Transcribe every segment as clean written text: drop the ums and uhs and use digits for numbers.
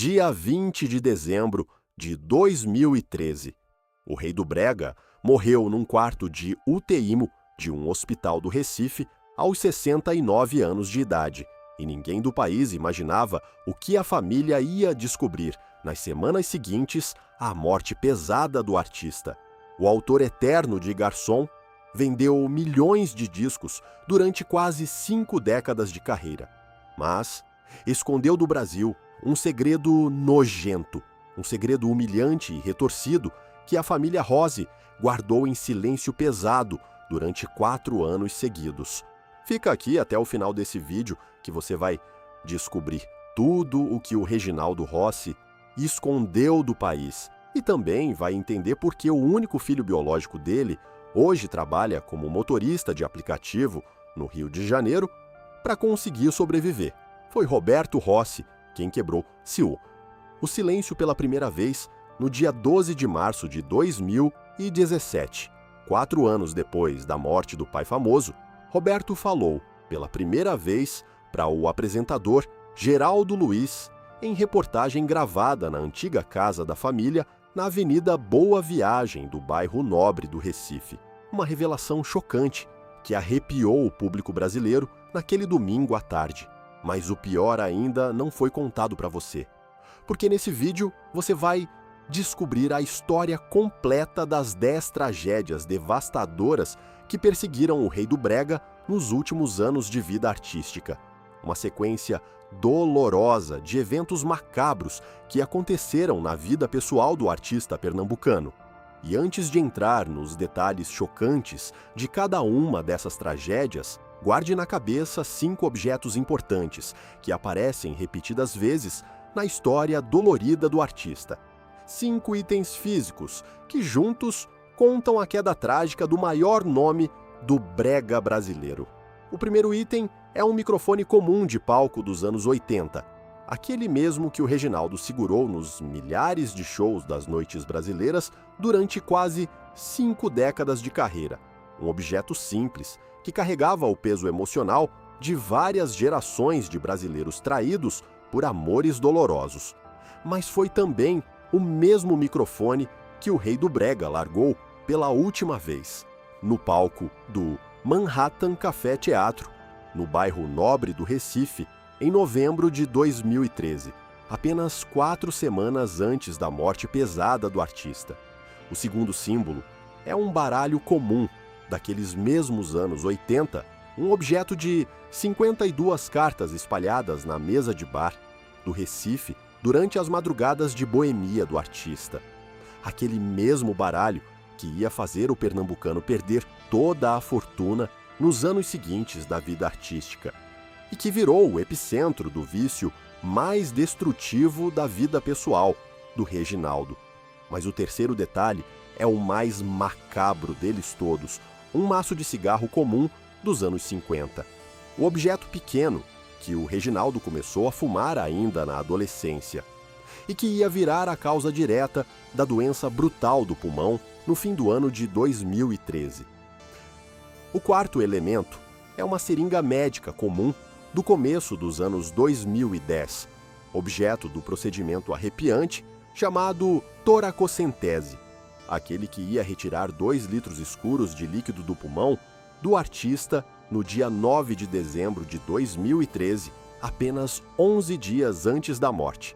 dia 20 de dezembro de 2013. O rei do Brega morreu num quarto de UTI de um hospital do Recife aos 69 anos de idade, e ninguém do país imaginava o que a família ia descobrir nas semanas seguintes à morte pesada do artista. O autor eterno de Garçom vendeu milhões de discos durante quase 5 décadas de carreira, mas escondeu do Brasil um segredo nojento, um segredo humilhante e retorcido que a família Rose guardou em silêncio pesado durante 4 anos seguidos. Fica aqui até o final desse vídeo que você vai descobrir tudo o que o Reginaldo Rossi escondeu do país e também vai entender por que o único filho biológico dele hoje trabalha como motorista de aplicativo no Rio de Janeiro para conseguir sobreviver. Foi Roberto Rossi quem quebrou-se o silêncio pela primeira vez no dia 12 de março de 2017. 4 anos depois da morte do pai famoso, Roberto falou pela primeira vez para o apresentador Geraldo Luiz em reportagem gravada na antiga casa da família na Avenida Boa Viagem do bairro Nobre do Recife. Uma revelação chocante que arrepiou o público brasileiro naquele domingo à tarde. Mas o pior ainda não foi contado para você, porque nesse vídeo você vai descobrir a história completa das 10 tragédias devastadoras que perseguiram o rei do Brega nos últimos anos de vida artística. Uma sequência dolorosa de eventos macabros que aconteceram na vida pessoal do artista pernambucano. E antes de entrar nos detalhes chocantes de cada uma dessas tragédias, guarde na cabeça 5 objetos importantes que aparecem repetidas vezes na história dolorida do artista. 5 itens físicos que juntos contam a queda trágica do maior nome do brega brasileiro. O primeiro item é um microfone comum de palco dos anos 80, aquele mesmo que o Reginaldo segurou nos milhares de shows das noites brasileiras durante quase 5 décadas de carreira. Um objeto simples que carregava o peso emocional de várias gerações de brasileiros traídos por amores dolorosos. Mas foi também o mesmo microfone que o rei do Brega largou pela última vez, no palco do Manhattan Café Teatro, no bairro Nobre do Recife, em novembro de 2013, apenas 4 semanas antes da morte pesada do artista. O segundo símbolo é um baralho comum daqueles mesmos anos 80, um objeto de 52 cartas espalhadas na mesa de bar do Recife durante as madrugadas de boemia do artista. Aquele mesmo baralho que ia fazer o pernambucano perder toda a fortuna nos anos seguintes da vida artística e que virou o epicentro do vício mais destrutivo da vida pessoal do Reginaldo. Mas o terceiro detalhe é o mais macabro deles todos, um maço de cigarro comum dos anos 50. O objeto pequeno que o Reginaldo começou a fumar ainda na adolescência e que ia virar a causa direta da doença brutal do pulmão no fim do ano de 2013. O quarto elemento é uma seringa médica comum do começo dos anos 2010, objeto do procedimento arrepiante chamado toracocentese, aquele que ia retirar 2 litros escuros de líquido do pulmão do artista no dia 9 de dezembro de 2013, apenas 11 dias antes da morte,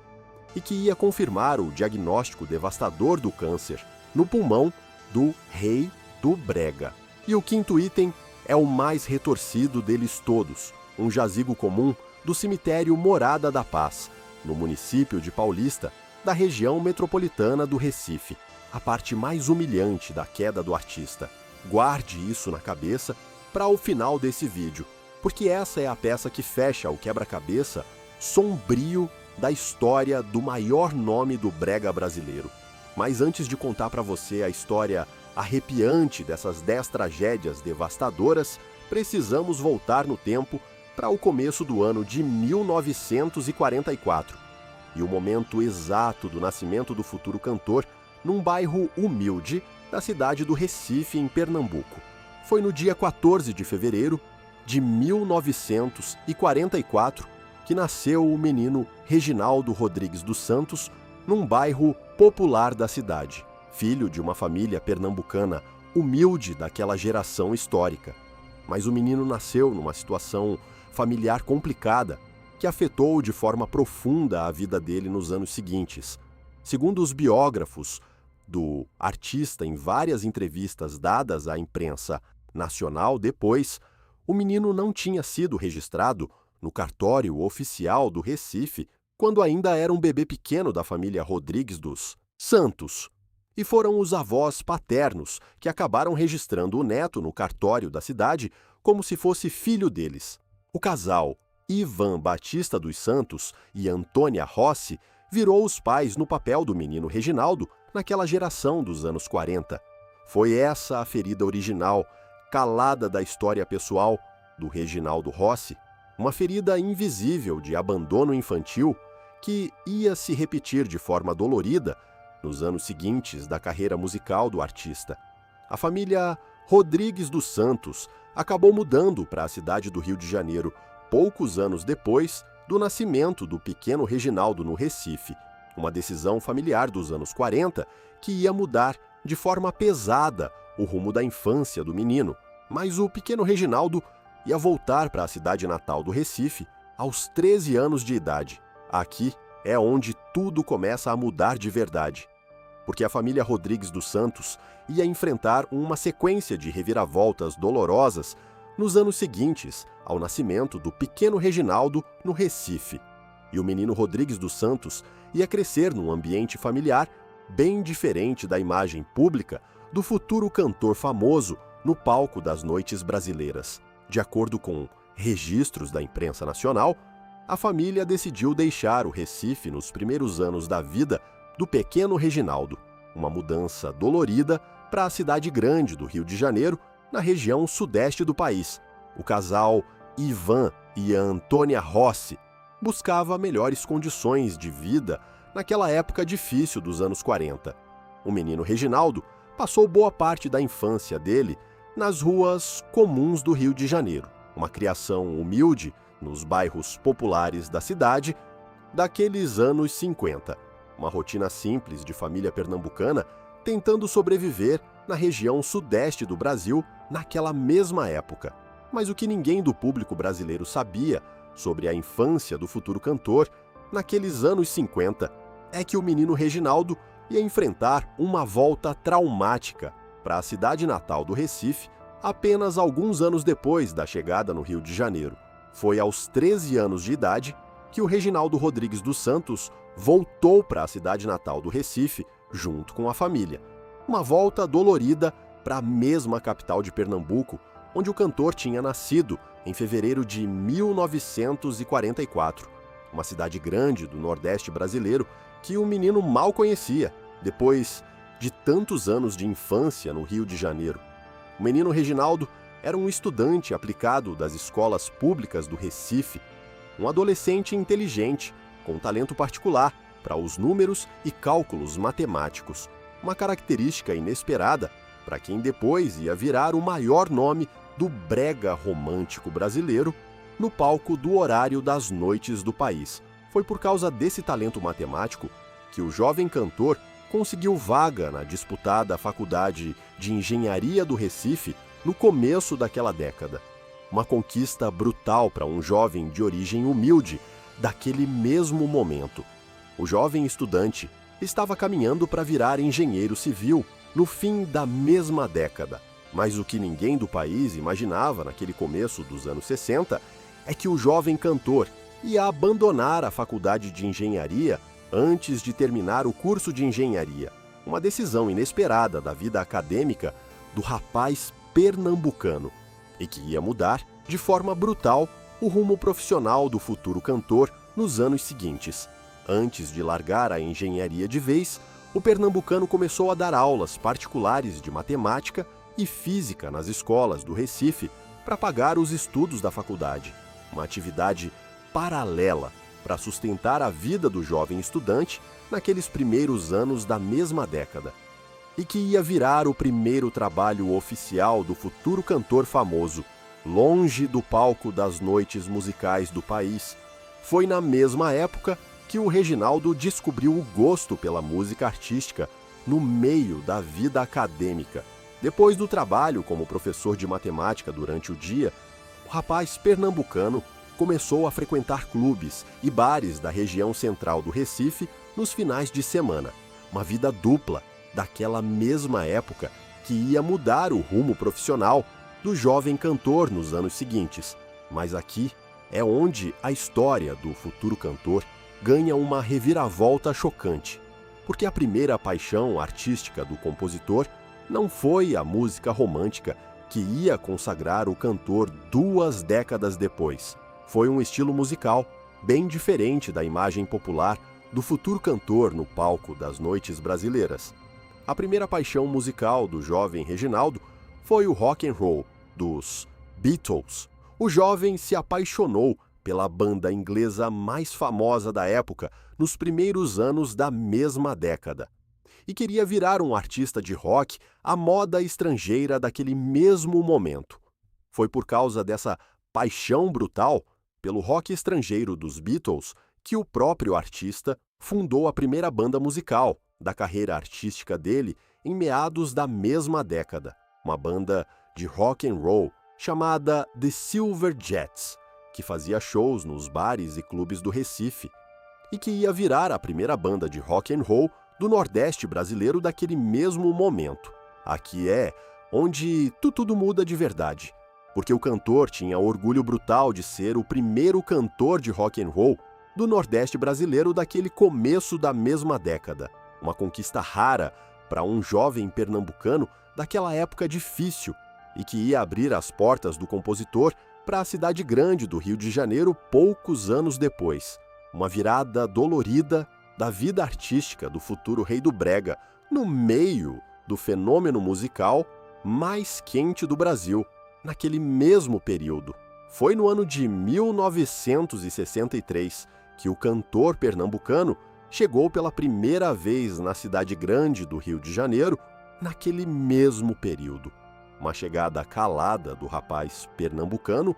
e que ia confirmar o diagnóstico devastador do câncer no pulmão do rei do Brega. E o quinto item é o mais retorcido deles todos, um jazigo comum do cemitério Morada da Paz, no município de Paulista, da região metropolitana do Recife, a parte mais humilhante da queda do artista. Guarde isso na cabeça para o final desse vídeo, porque essa é a peça que fecha o quebra-cabeça sombrio da história do maior nome do brega brasileiro. Mas antes de contar para você a história arrepiante dessas 10 tragédias devastadoras, precisamos voltar no tempo para o começo do ano de 1944 e o momento exato do nascimento do futuro cantor num bairro humilde da cidade do Recife, em Pernambuco. Foi no dia 14 de fevereiro de 1944 que nasceu o menino Reginaldo Rodrigues dos Santos num bairro popular da cidade, filho de uma família pernambucana humilde daquela geração histórica. Mas o menino nasceu numa situação familiar complicada que afetou de forma profunda a vida dele nos anos seguintes. Segundo os biógrafos do artista em várias entrevistas dadas à imprensa nacional depois, o menino não tinha sido registrado no cartório oficial do Recife quando ainda era um bebê pequeno da família Rodrigues dos Santos. E foram os avós paternos que acabaram registrando o neto no cartório da cidade como se fosse filho deles. O casal Ivan Batista dos Santos e Antônia Rossi virou os pais no papel do menino Reginaldo naquela geração dos anos 40. Foi essa a ferida original, calada da história pessoal do Reginaldo Rossi, uma ferida invisível de abandono infantil que ia se repetir de forma dolorida nos anos seguintes da carreira musical do artista. A família Rodrigues dos Santos acabou mudando para a cidade do Rio de Janeiro poucos anos depois do nascimento do pequeno Reginaldo no Recife, uma decisão familiar dos anos 40 que ia mudar de forma pesada o rumo da infância do menino. Mas o pequeno Reginaldo ia voltar para a cidade natal do Recife aos 13 anos de idade. Aqui é onde tudo começa a mudar de verdade, porque a família Rodrigues dos Santos ia enfrentar uma sequência de reviravoltas dolorosas nos anos seguintes ao nascimento do pequeno Reginaldo no Recife. E o menino Rodrigues dos Santos ia crescer num ambiente familiar bem diferente da imagem pública do futuro cantor famoso no palco das noites brasileiras. De acordo com registros da imprensa nacional, a família decidiu deixar o Recife nos primeiros anos da vida do pequeno Reginaldo, uma mudança dolorida para a cidade grande do Rio de Janeiro, na região sudeste do país. O casal Ivan e Antônia Rossi buscava melhores condições de vida naquela época difícil dos anos 40. O menino Reginaldo passou boa parte da infância dele nas ruas comuns do Rio de Janeiro, uma criação humilde nos bairros populares da cidade daqueles anos 50. Uma rotina simples de família pernambucana tentando sobreviver na região sudeste do Brasil naquela mesma época. Mas o que ninguém do público brasileiro sabia sobre a infância do futuro cantor naqueles anos 50 é que o menino Reginaldo ia enfrentar uma volta traumática para a cidade natal do Recife apenas alguns anos depois da chegada no Rio de Janeiro. Foi aos 13 anos de idade que o Reginaldo Rodrigues dos Santos voltou para a cidade natal do Recife junto com a família. Uma volta dolorida para a mesma capital de Pernambuco, onde o cantor tinha nascido em fevereiro de 1944, uma cidade grande do Nordeste brasileiro que o menino mal conhecia, depois de tantos anos de infância no Rio de Janeiro. O menino Reginaldo era um estudante aplicado das escolas públicas do Recife, um adolescente inteligente, com talento particular para os números e cálculos matemáticos, uma característica inesperada para quem depois ia virar o maior nome do brega romântico brasileiro no palco do horário das noites do país. Foi por causa desse talento matemático que o jovem cantor conseguiu vaga na disputada Faculdade de Engenharia do Recife no começo daquela década. Uma conquista brutal para um jovem de origem humilde daquele mesmo momento. O jovem estudante estava caminhando para virar engenheiro civil no fim da mesma década. Mas o que ninguém do país imaginava naquele começo dos anos 60 é que o jovem cantor ia abandonar a faculdade de engenharia antes de terminar o curso de engenharia. Uma decisão inesperada da vida acadêmica do rapaz pernambucano e que ia mudar de forma brutal o rumo profissional do futuro cantor nos anos seguintes. Antes de largar a engenharia de vez, o pernambucano começou a dar aulas particulares de matemática e física nas escolas do Recife para pagar os estudos da faculdade, uma atividade paralela para sustentar a vida do jovem estudante naqueles primeiros anos da mesma década, e que ia virar o primeiro trabalho oficial do futuro cantor famoso, longe do palco das noites musicais do país, Foi na mesma época que o Reginaldo descobriu o gosto pela música artística no meio da vida acadêmica. Depois do trabalho como professor de matemática durante o dia, o rapaz pernambucano começou a frequentar clubes e bares da região central do Recife nos finais de semana. Uma vida dupla daquela mesma época que ia mudar o rumo profissional do jovem cantor nos anos seguintes. Mas aqui é onde a história do futuro cantor ganha uma reviravolta chocante, porque a primeira paixão artística do compositor não foi a música romântica que ia consagrar o cantor 2 décadas depois. Foi um estilo musical bem diferente da imagem popular do futuro cantor no palco das noites brasileiras. A primeira paixão musical do jovem Reginaldo foi o rock and roll dos Beatles. O jovem se apaixonou pela banda inglesa mais famosa da época nos primeiros anos da mesma década e queria virar um artista de rock à moda estrangeira daquele mesmo momento. Foi por causa dessa paixão brutal pelo rock estrangeiro dos Beatles que o próprio artista fundou a primeira banda musical da carreira artística dele em meados da mesma década, uma banda de rock and roll chamada The Silver Jets, que fazia shows nos bares e clubes do Recife e que ia virar a primeira banda de rock and roll do Nordeste brasileiro daquele mesmo momento. Aqui é onde tudo muda de verdade, porque o cantor tinha orgulho brutal de ser o primeiro cantor de rock and roll do Nordeste brasileiro daquele começo da mesma década. Uma conquista rara para um jovem pernambucano daquela época difícil e que ia abrir as portas do compositor para a cidade grande do Rio de Janeiro poucos anos depois. Uma virada dolorida da vida artística do futuro rei do brega, no meio do fenômeno musical mais quente do Brasil, naquele mesmo período. Foi no ano de 1963 que o cantor pernambucano chegou pela primeira vez na cidade grande do Rio de Janeiro, naquele mesmo período. Uma chegada calada do rapaz pernambucano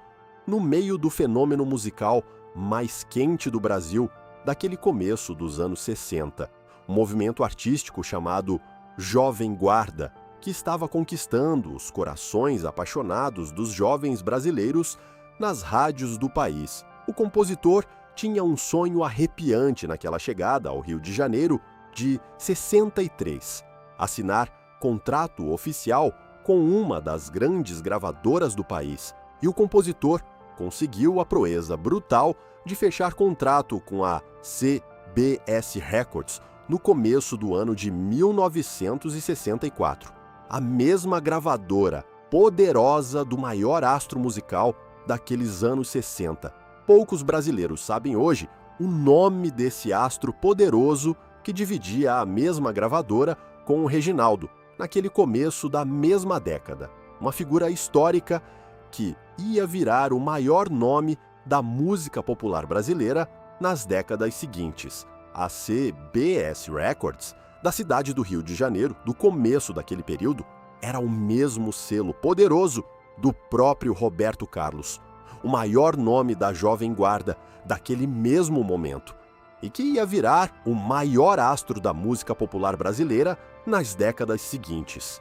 no meio do fenômeno musical mais quente do Brasil, daquele começo dos anos 60. Um movimento artístico chamado Jovem Guarda, que estava conquistando os corações apaixonados dos jovens brasileiros nas rádios do país. O compositor tinha um sonho arrepiante naquela chegada ao Rio de Janeiro de 63, assinar contrato oficial com uma das grandes gravadoras do país, e o compositor conseguiu a proeza brutal de fechar contrato com a CBS Records no começo do ano de 1964. A mesma gravadora poderosa do maior astro musical daqueles anos 60. Poucos brasileiros sabem hoje o nome desse astro poderoso que dividia a mesma gravadora com o Reginaldo, naquele começo da mesma década. Uma figura histórica que ia virar o maior nome da música popular brasileira nas décadas seguintes. A CBS Records, da cidade do Rio de Janeiro, do começo daquele período, era o mesmo selo poderoso do próprio Roberto Carlos, o maior nome da Jovem Guarda daquele mesmo momento, e que ia virar o maior astro da música popular brasileira nas décadas seguintes.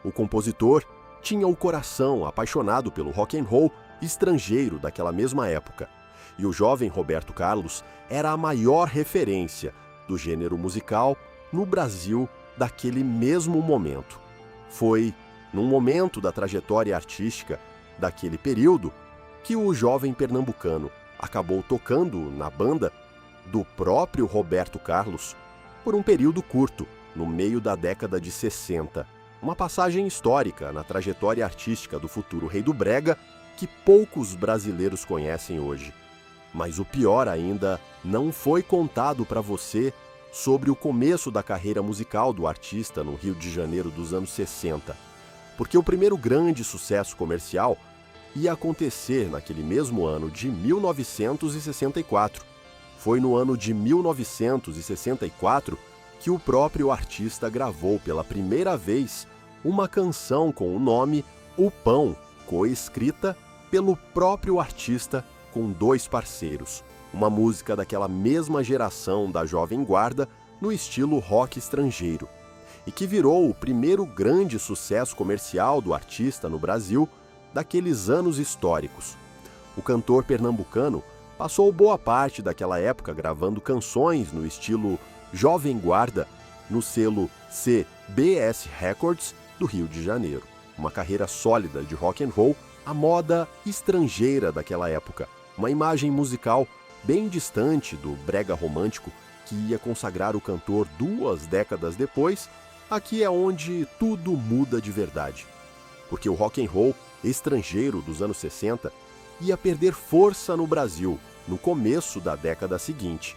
O compositor tinha o coração apaixonado pelo rock and roll estrangeiro daquela mesma época, e o jovem Roberto Carlos era a maior referência do gênero musical no Brasil daquele mesmo momento. Foi num momento da trajetória artística daquele período que o jovem pernambucano acabou tocando na banda do próprio Roberto Carlos por um período curto, no meio da década de 60. Uma passagem histórica na trajetória artística do futuro rei do brega que poucos brasileiros conhecem hoje. Mas o pior ainda não foi contado para você sobre o começo da carreira musical do artista no Rio de Janeiro dos anos 60, porque o primeiro grande sucesso comercial ia acontecer naquele mesmo ano de 1964. Foi no ano de 1964 que o próprio artista gravou pela primeira vez uma canção com o nome O Pão, coescrita pelo próprio artista com 2 parceiros, uma música daquela mesma geração da Jovem Guarda no estilo rock estrangeiro, e que virou o primeiro grande sucesso comercial do artista no Brasil daqueles anos históricos. O cantor pernambucano passou boa parte daquela época gravando canções no estilo Jovem Guarda no selo CBS Records do Rio de Janeiro. Uma carreira sólida de rock and roll à moda estrangeira daquela época. Uma imagem musical bem distante do brega romântico que ia consagrar o cantor 2 décadas depois. Aqui é onde tudo muda de verdade. Porque o rock and roll estrangeiro dos anos 60 ia perder força no Brasil no começo da década seguinte.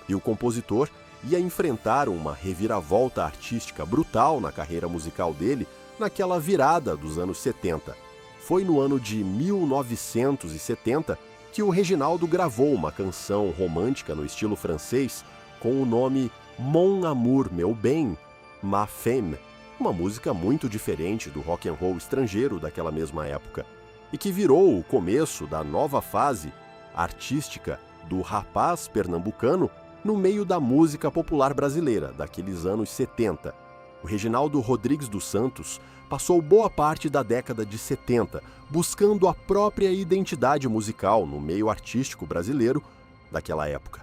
E o compositor ia enfrentar uma reviravolta artística brutal na carreira musical dele naquela virada dos anos 70. Foi no ano de 1970 que o Reginaldo gravou uma canção romântica no estilo francês com o nome Mon Amour, Meu Bem, Ma Femme, uma música muito diferente do rock and roll estrangeiro daquela mesma época, e que virou o começo da nova fase artística do rapaz pernambucano no meio da música popular brasileira daqueles anos 70. O Reginaldo Rodrigues dos Santos passou boa parte da década de 70 buscando a própria identidade musical no meio artístico brasileiro daquela época.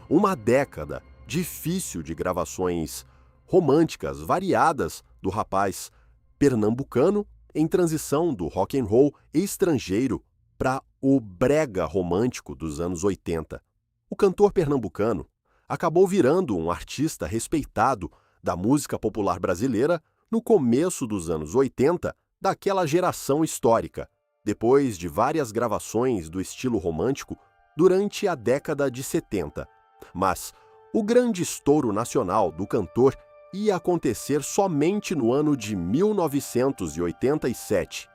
Uma década difícil de gravações românticas variadas do rapaz pernambucano em transição do rock and roll estrangeiro para o brega romântico dos anos 80. O cantor pernambucano acabou virando um artista respeitado da música popular brasileira no começo dos anos 80 daquela geração histórica, depois de várias gravações do estilo romântico durante a década de 70. Mas o grande estouro nacional do cantor ia acontecer somente no ano de 1987,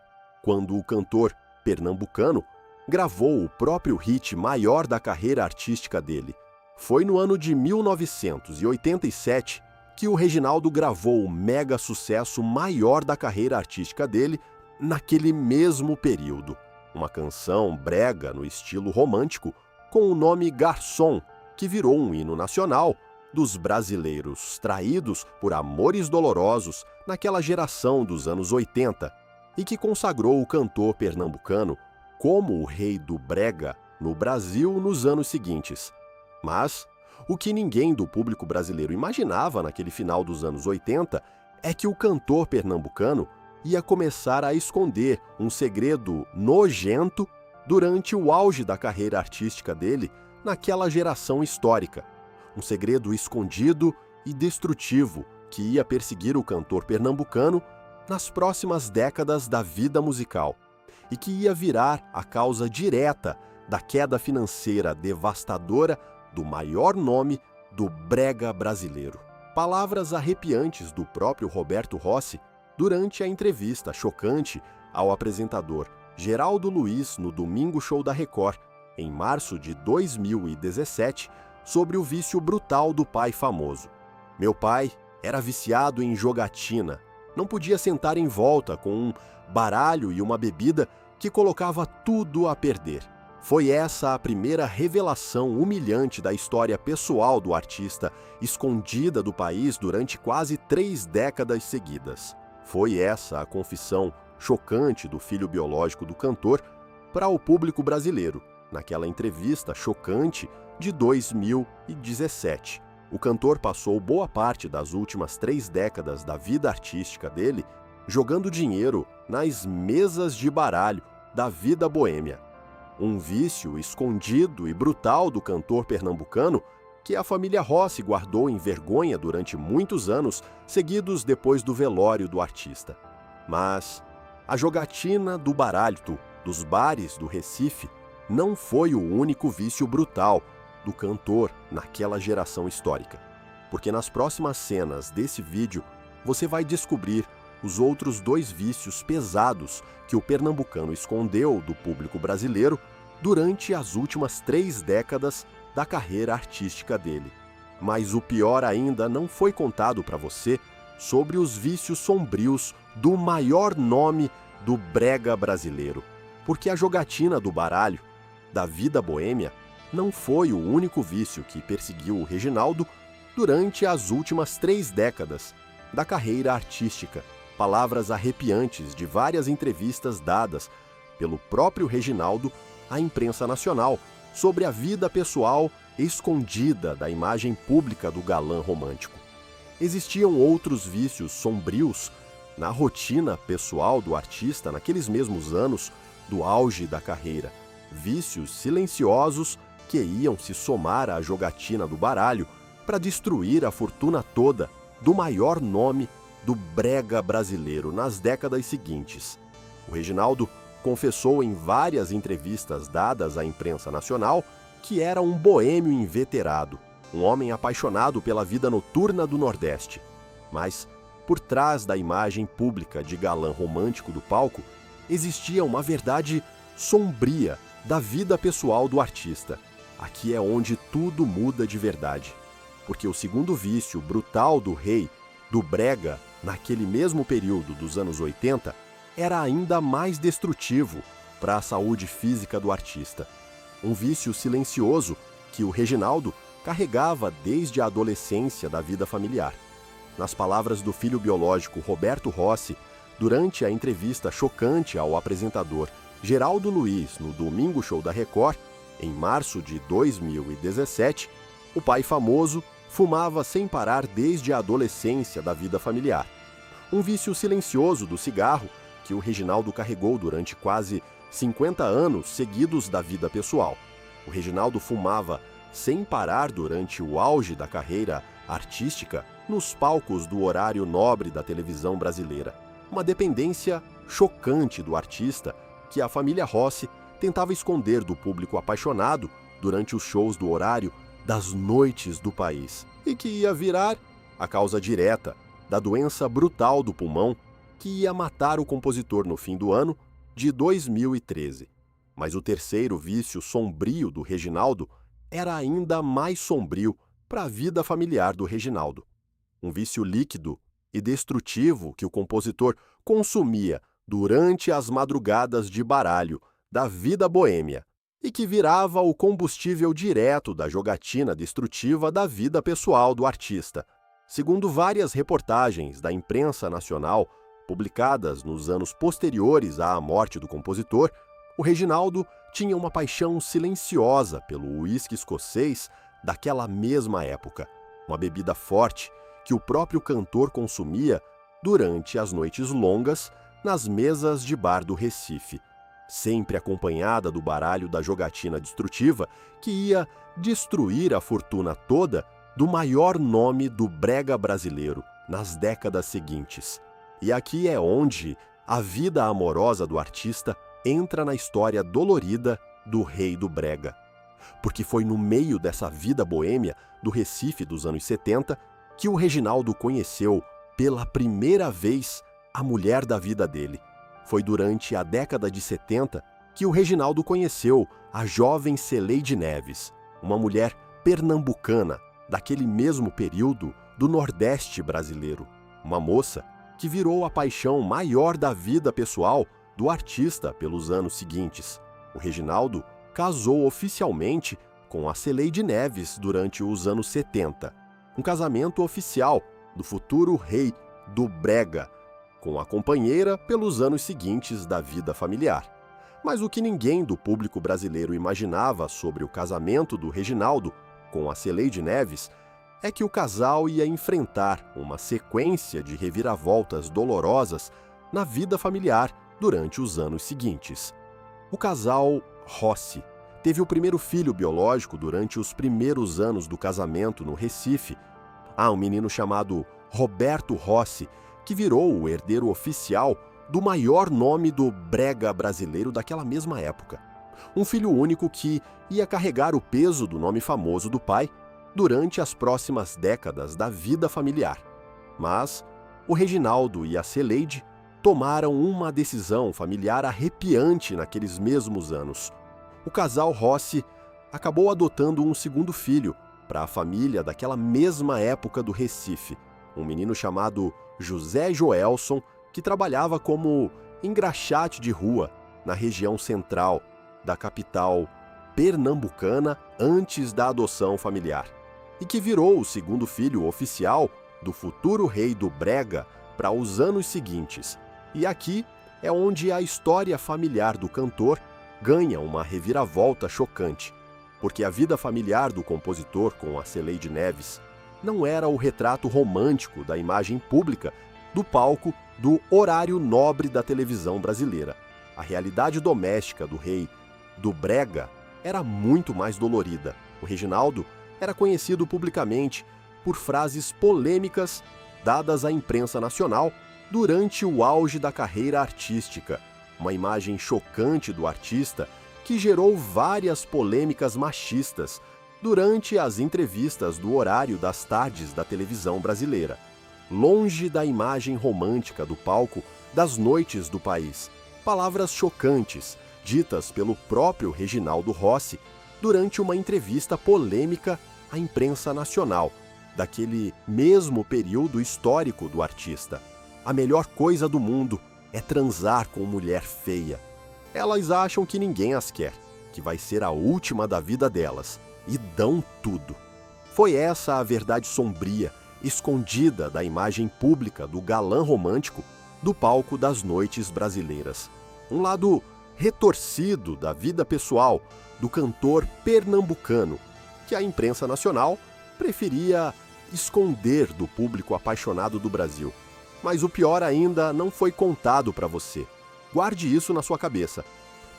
quando o cantor pernambucano gravou o próprio hit maior da carreira artística dele. Foi no ano de 1987 que o Reginaldo gravou o mega sucesso maior da carreira artística dele naquele mesmo período. Uma canção brega no estilo romântico com o nome Garçom, que virou um hino nacional dos brasileiros traídos por amores dolorosos naquela geração dos anos 80 e que consagrou o cantor pernambucano como o rei do brega no Brasil nos anos seguintes. Mas o que ninguém do público brasileiro imaginava naquele final dos anos 80 é que o cantor pernambucano ia começar a esconder um segredo nojento durante o auge da carreira artística dele naquela geração histórica. Um segredo escondido e destrutivo que ia perseguir o cantor pernambucano nas próximas décadas da vida musical e que ia virar a causa direta da queda financeira devastadora do maior nome do brega brasileiro. Palavras arrepiantes do próprio Roberto Rossi durante a entrevista chocante ao apresentador Geraldo Luiz no Domingo Show da Record, em março de 2017, sobre o vício brutal do pai famoso. Meu pai era viciado em jogatina, não podia sentar em volta com um baralho e uma bebida que colocava tudo a perder. Foi essa a primeira revelação humilhante da história pessoal do artista, escondida do país durante quase 3 décadas seguidas. Foi essa a confissão chocante do filho biológico do cantor para o público brasileiro, naquela entrevista chocante de 2017. O cantor passou boa parte das últimas 3 décadas da vida artística dele jogando dinheiro nas mesas de baralho da vida boêmia. Um vício escondido e brutal do cantor pernambucano que a família Rossi guardou em vergonha durante muitos anos seguidos depois do velório do artista. Mas a jogatina do baralho dos bares do Recife não foi o único vício brutal do cantor naquela geração histórica, porque nas próximas cenas desse vídeo você vai descobrir os outros 2 vícios pesados que o pernambucano escondeu do público brasileiro durante as últimas 3 décadas da carreira artística dele. Mas o pior ainda não foi contado para você sobre os vícios sombrios do maior nome do brega brasileiro, porque a jogatina do baralho, da vida boêmia, não foi o único vício que perseguiu o Reginaldo durante as últimas 3 décadas da carreira artística. Palavras arrepiantes de várias entrevistas dadas pelo próprio Reginaldo à imprensa nacional sobre a vida pessoal escondida da imagem pública do galã romântico. Existiam outros vícios sombrios na rotina pessoal do artista naqueles mesmos anos do auge da carreira. Vícios silenciosos que iam se somar à jogatina do baralho para destruir a fortuna toda do maior nome do brega brasileiro nas décadas seguintes. O Reginaldo confessou em várias entrevistas dadas à imprensa nacional que era um boêmio inveterado, um homem apaixonado pela vida noturna do Nordeste. Mas, por trás da imagem pública de galã romântico do palco, existia uma verdade sombria da vida pessoal do artista. Aqui é onde tudo muda de verdade. Porque o segundo vício brutal do rei, do brega, naquele mesmo período dos anos 80, era ainda mais destrutivo para a saúde física do artista. Um vício silencioso que o Reginaldo carregava desde a adolescência da vida familiar. Nas palavras do filho biológico Roberto Rossi, durante a entrevista chocante ao apresentador Geraldo Luiz no Domingo Show da Record, em março de 2017, o pai famoso fumava sem parar desde a adolescência da vida familiar. Um vício silencioso do cigarro que o Reginaldo carregou durante quase 50 anos seguidos da vida pessoal. O Reginaldo fumava sem parar durante o auge da carreira artística nos palcos do horário nobre da televisão brasileira. Uma dependência chocante do artista que a família Rossi tentava esconder do público apaixonado durante os shows do horário das noites do país, e que ia virar a causa direta da doença brutal do pulmão que ia matar o compositor no fim do ano de 2013. Mas o terceiro vício sombrio do Reginaldo era ainda mais sombrio para a vida familiar do Reginaldo. Um vício líquido e destrutivo que o compositor consumia durante as madrugadas de baralho da vida boêmia e que virava o combustível direto da jogatina destrutiva da vida pessoal do artista. Segundo várias reportagens da imprensa nacional publicadas nos anos posteriores à morte do compositor, o Reginaldo tinha uma paixão silenciosa pelo uísque escocês daquela mesma época, uma bebida forte que o próprio cantor consumia durante as noites longas nas mesas de bar do Recife, sempre acompanhada do baralho da jogatina destrutiva que ia destruir a fortuna toda do maior nome do brega brasileiro nas décadas seguintes. E aqui é onde a vida amorosa do artista entra na história dolorida do rei do brega. Porque foi no meio dessa vida boêmia do Recife dos anos 70 que o Reginaldo conheceu pela primeira vez a mulher da vida dele. Foi durante a década de 70 que o Reginaldo conheceu a jovem Celeide Neves, uma mulher pernambucana daquele mesmo período do Nordeste brasileiro. Uma moça que virou a paixão maior da vida pessoal do artista pelos anos seguintes. O Reginaldo casou oficialmente com a Celeide Neves durante os anos 70. Um casamento oficial do futuro rei do brega, com a companheira pelos anos seguintes da vida familiar. Mas o que ninguém do público brasileiro imaginava sobre o casamento do Reginaldo com a Celeide Neves é que o casal ia enfrentar uma sequência de reviravoltas dolorosas na vida familiar durante os anos seguintes. O casal Rossi teve o primeiro filho biológico durante os primeiros anos do casamento no Recife. Há um menino chamado Roberto Rossi, que virou o herdeiro oficial do maior nome do brega brasileiro daquela mesma época. Um filho único que ia carregar o peso do nome famoso do pai durante as próximas décadas da vida familiar. Mas o Reginaldo e a Celeide tomaram uma decisão familiar arrepiante naqueles mesmos anos. O casal Rossi acabou adotando um segundo filho para a família daquela mesma época do Recife, um menino chamado José Joelson, que trabalhava como engraxate de rua na região central da capital pernambucana antes da adoção familiar, e que virou o segundo filho oficial do futuro rei do Brega para os anos seguintes. E aqui é onde a história familiar do cantor ganha uma reviravolta chocante, porque a vida familiar do compositor com a Celeide Neves não era o retrato romântico da imagem pública do palco do horário nobre da televisão brasileira. A realidade doméstica do rei do Brega era muito mais dolorida. O Reginaldo era conhecido publicamente por frases polêmicas dadas à imprensa nacional durante o auge da carreira artística, uma imagem chocante do artista que gerou várias polêmicas machistas durante as entrevistas do horário das tardes da televisão brasileira. Longe da imagem romântica do palco das noites do país, palavras chocantes ditas pelo próprio Reginaldo Rossi durante uma entrevista polêmica à imprensa nacional, daquele mesmo período histórico do artista. A melhor coisa do mundo é transar com mulher feia. Elas acham que ninguém as quer, que vai ser a última da vida delas, e dão tudo. Foi essa a verdade sombria, escondida da imagem pública do galã romântico do palco das noites brasileiras. Um lado retorcido da vida pessoal do cantor pernambucano, que a imprensa nacional preferia esconder do público apaixonado do Brasil. Mas o pior ainda não foi contado para você. Guarde isso na sua cabeça,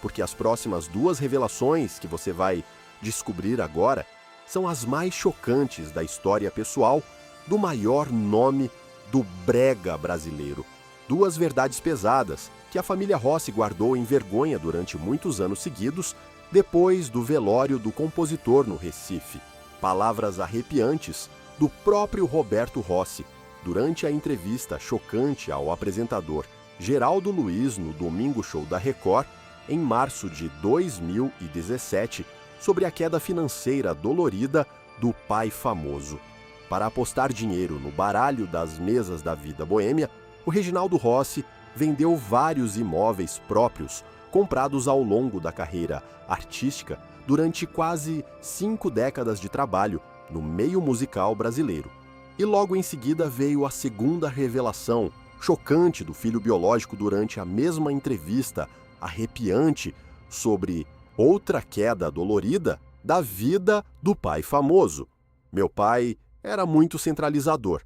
porque as próximas duas revelações que você vai descobrir agora são as mais chocantes da história pessoal do maior nome do brega brasileiro. Duas verdades pesadas que a família Rossi guardou em vergonha durante muitos anos seguidos depois do velório do compositor no Recife. Palavras arrepiantes do próprio Roberto Rossi durante a entrevista chocante ao apresentador Geraldo Luiz no Domingo Show da Record, em março de 2017, sobre a queda financeira dolorida do pai famoso. Para apostar dinheiro no baralho das mesas da vida boêmia, o Reginaldo Rossi vendeu vários imóveis próprios comprados ao longo da carreira artística durante quase 5 décadas de trabalho no meio musical brasileiro. E logo em seguida veio a segunda revelação chocante do filho biológico durante a mesma entrevista arrepiante sobre outra queda dolorida da vida do pai famoso. Meu pai era muito centralizador.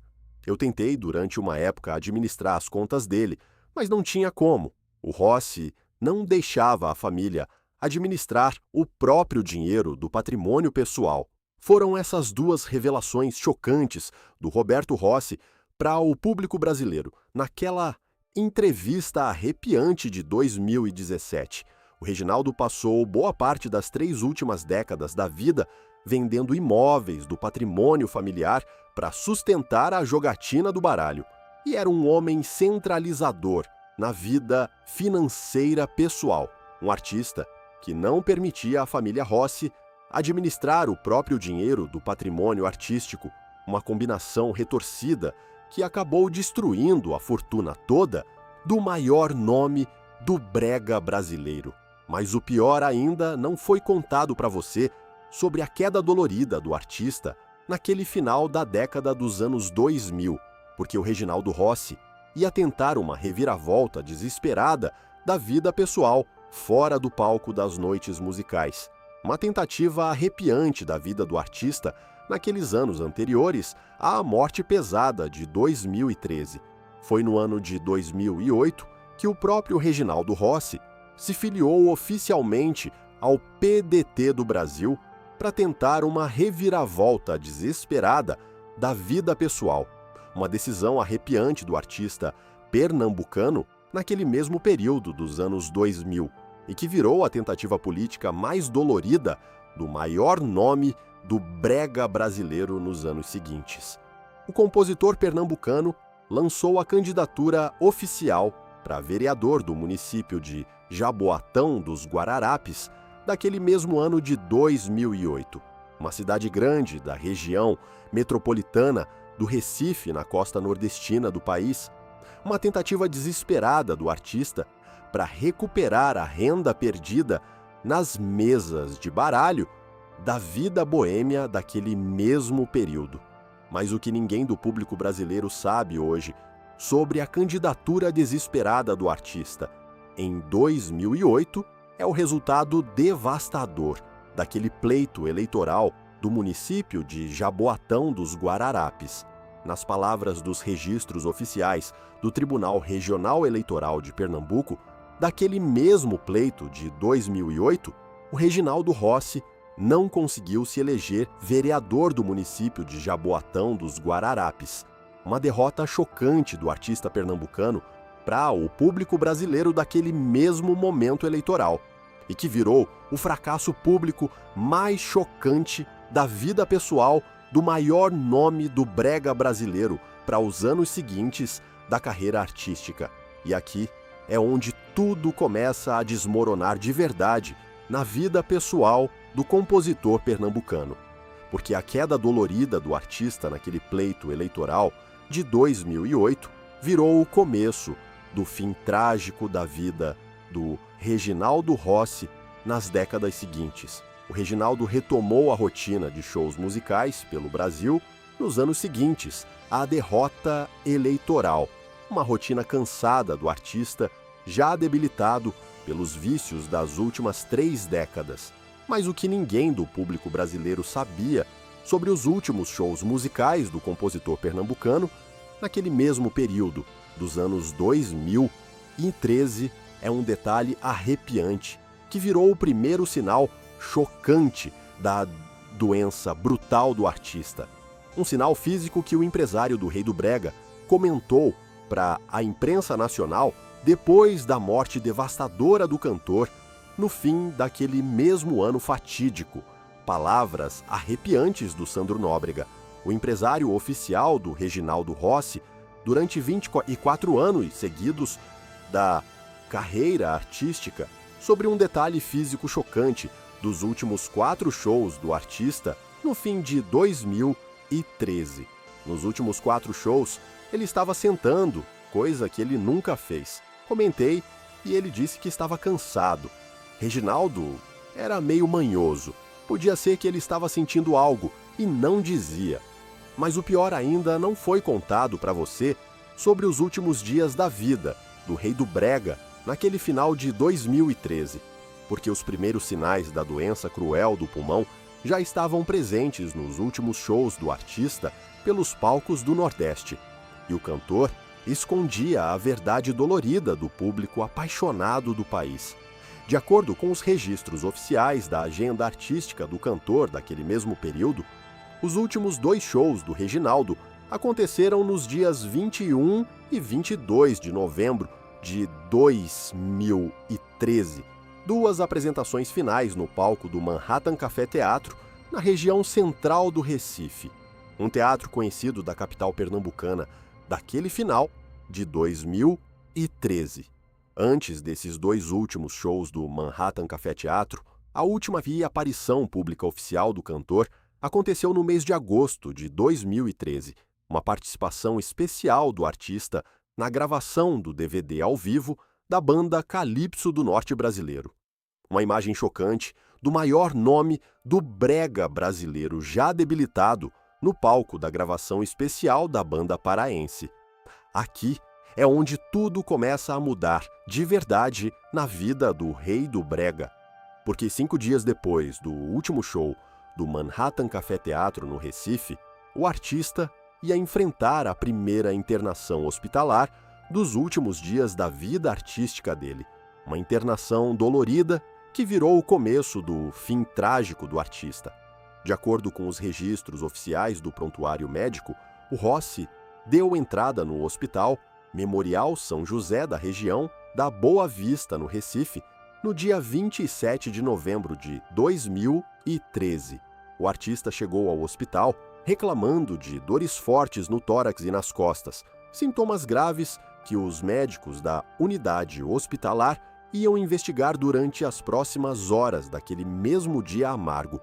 Eu tentei durante uma época administrar as contas dele, mas não tinha como. O Rossi não deixava a família administrar o próprio dinheiro do patrimônio pessoal. Foram essas duas revelações chocantes do Roberto Rossi para o público brasileiro, naquela entrevista arrepiante de 2017. O Reginaldo passou boa parte das 3 últimas décadas da vida vendendo imóveis do patrimônio familiar para sustentar a jogatina do baralho. E era um homem centralizador na vida financeira pessoal. Um artista que não permitia à família Rossi administrar o próprio dinheiro do patrimônio artístico, uma combinação retorcida que acabou destruindo a fortuna toda do maior nome do brega brasileiro. Mas o pior ainda não foi contado para você sobre a queda dolorida do artista naquele final da década dos anos 2000, porque o Reginaldo Rossi ia tentar uma reviravolta desesperada da vida pessoal fora do palco das noites musicais. Uma tentativa arrepiante da vida do artista naqueles anos anteriores à morte pesada de 2013. Foi no ano de 2008 que o próprio Reginaldo Rossi se filiou oficialmente ao PDT do Brasil para tentar uma reviravolta desesperada da vida pessoal. Uma decisão arrepiante do artista pernambucano naquele mesmo período dos anos 2000 e que virou a tentativa política mais dolorida do maior nome do brega brasileiro nos anos seguintes. O compositor pernambucano lançou a candidatura oficial para vereador do município de Jaboatão dos Guararapes daquele mesmo ano de 2008, uma cidade grande da região metropolitana do Recife, na costa nordestina do país. Uma tentativa desesperada do artista para recuperar a renda perdida nas mesas de baralho da vida boêmia daquele mesmo período. Mas o que ninguém do público brasileiro sabe hoje sobre a candidatura desesperada do artista em 2008 é o resultado devastador daquele pleito eleitoral do município de Jaboatão dos Guararapes. Nas palavras dos registros oficiais do Tribunal Regional Eleitoral de Pernambuco, daquele mesmo pleito de 2008, o Reginaldo Rossi não conseguiu se eleger vereador do município de Jaboatão dos Guararapes. Uma derrota chocante do artista pernambucano para o público brasileiro daquele mesmo momento eleitoral, e que virou o fracasso público mais chocante da vida pessoal do maior nome do brega brasileiro para os anos seguintes da carreira artística. E aqui é onde tudo começa a desmoronar de verdade na vida pessoal do compositor pernambucano. Porque a queda dolorida do artista naquele pleito eleitoral de 2008 virou o começo do fim trágico da vida do Reginaldo Rossi nas décadas seguintes. O Reginaldo retomou a rotina de shows musicais pelo Brasil nos anos seguintes à derrota eleitoral, uma rotina cansada do artista já debilitado pelos vícios das últimas 3 décadas. Mas o que ninguém do público brasileiro sabia sobre os últimos shows musicais do compositor pernambucano naquele mesmo período, dos anos 2013, é um detalhe arrepiante, que virou o primeiro sinal chocante da doença brutal do artista. Um sinal físico que o empresário do Rei do Brega comentou para a imprensa nacional depois da morte devastadora do cantor no fim daquele mesmo ano fatídico. Palavras arrepiantes do Sandro Nóbrega, o empresário oficial do Reginaldo Rossi, durante 24 anos seguidos da carreira artística, sobre um detalhe físico chocante dos últimos 4 shows do artista no fim de 2013. Nos últimos 4 shows, ele estava sentando, coisa que ele nunca fez. Comentei e ele disse que estava cansado. Reginaldo era meio manhoso. Podia ser que ele estava sentindo algo e não dizia. Mas o pior ainda não foi contado para você sobre os últimos dias da vida do Rei do Brega naquele final de 2013, porque os primeiros sinais da doença cruel do pulmão já estavam presentes nos últimos shows do artista pelos palcos do Nordeste, e o cantor escondia a verdade dolorida do público apaixonado do país. De acordo com os registros oficiais da agenda artística do cantor daquele mesmo período, os últimos 2 shows do Reginaldo aconteceram nos dias 21 e 22 de novembro de 2013, 2 apresentações finais no palco do Manhattan Café Teatro, na região central do Recife, um teatro conhecido da capital pernambucana daquele final de 2013. Antes desses 2 últimos shows do Manhattan Café Teatro, a última aparição pública oficial do cantor aconteceu no mês de agosto de 2013, uma participação especial do artista na gravação do DVD ao vivo da banda Calypso do Norte brasileiro. Uma imagem chocante do maior nome do brega brasileiro já debilitado no palco da gravação especial da banda paraense. Aqui é onde tudo começa a mudar de verdade na vida do Rei do Brega, porque 5 dias depois do último show do Manhattan Café Teatro no Recife, o artista ia enfrentar a primeira internação hospitalar dos últimos dias da vida artística dele. Uma internação dolorida que virou o começo do fim trágico do artista. De acordo com os registros oficiais do prontuário médico, o Rossi deu entrada no hospital Memorial São José da região da Boa Vista, no Recife, no dia 27 de novembro de 2013. O artista chegou ao hospital reclamando de dores fortes no tórax e nas costas, sintomas graves que os médicos da unidade hospitalar iam investigar durante as próximas horas daquele mesmo dia amargo.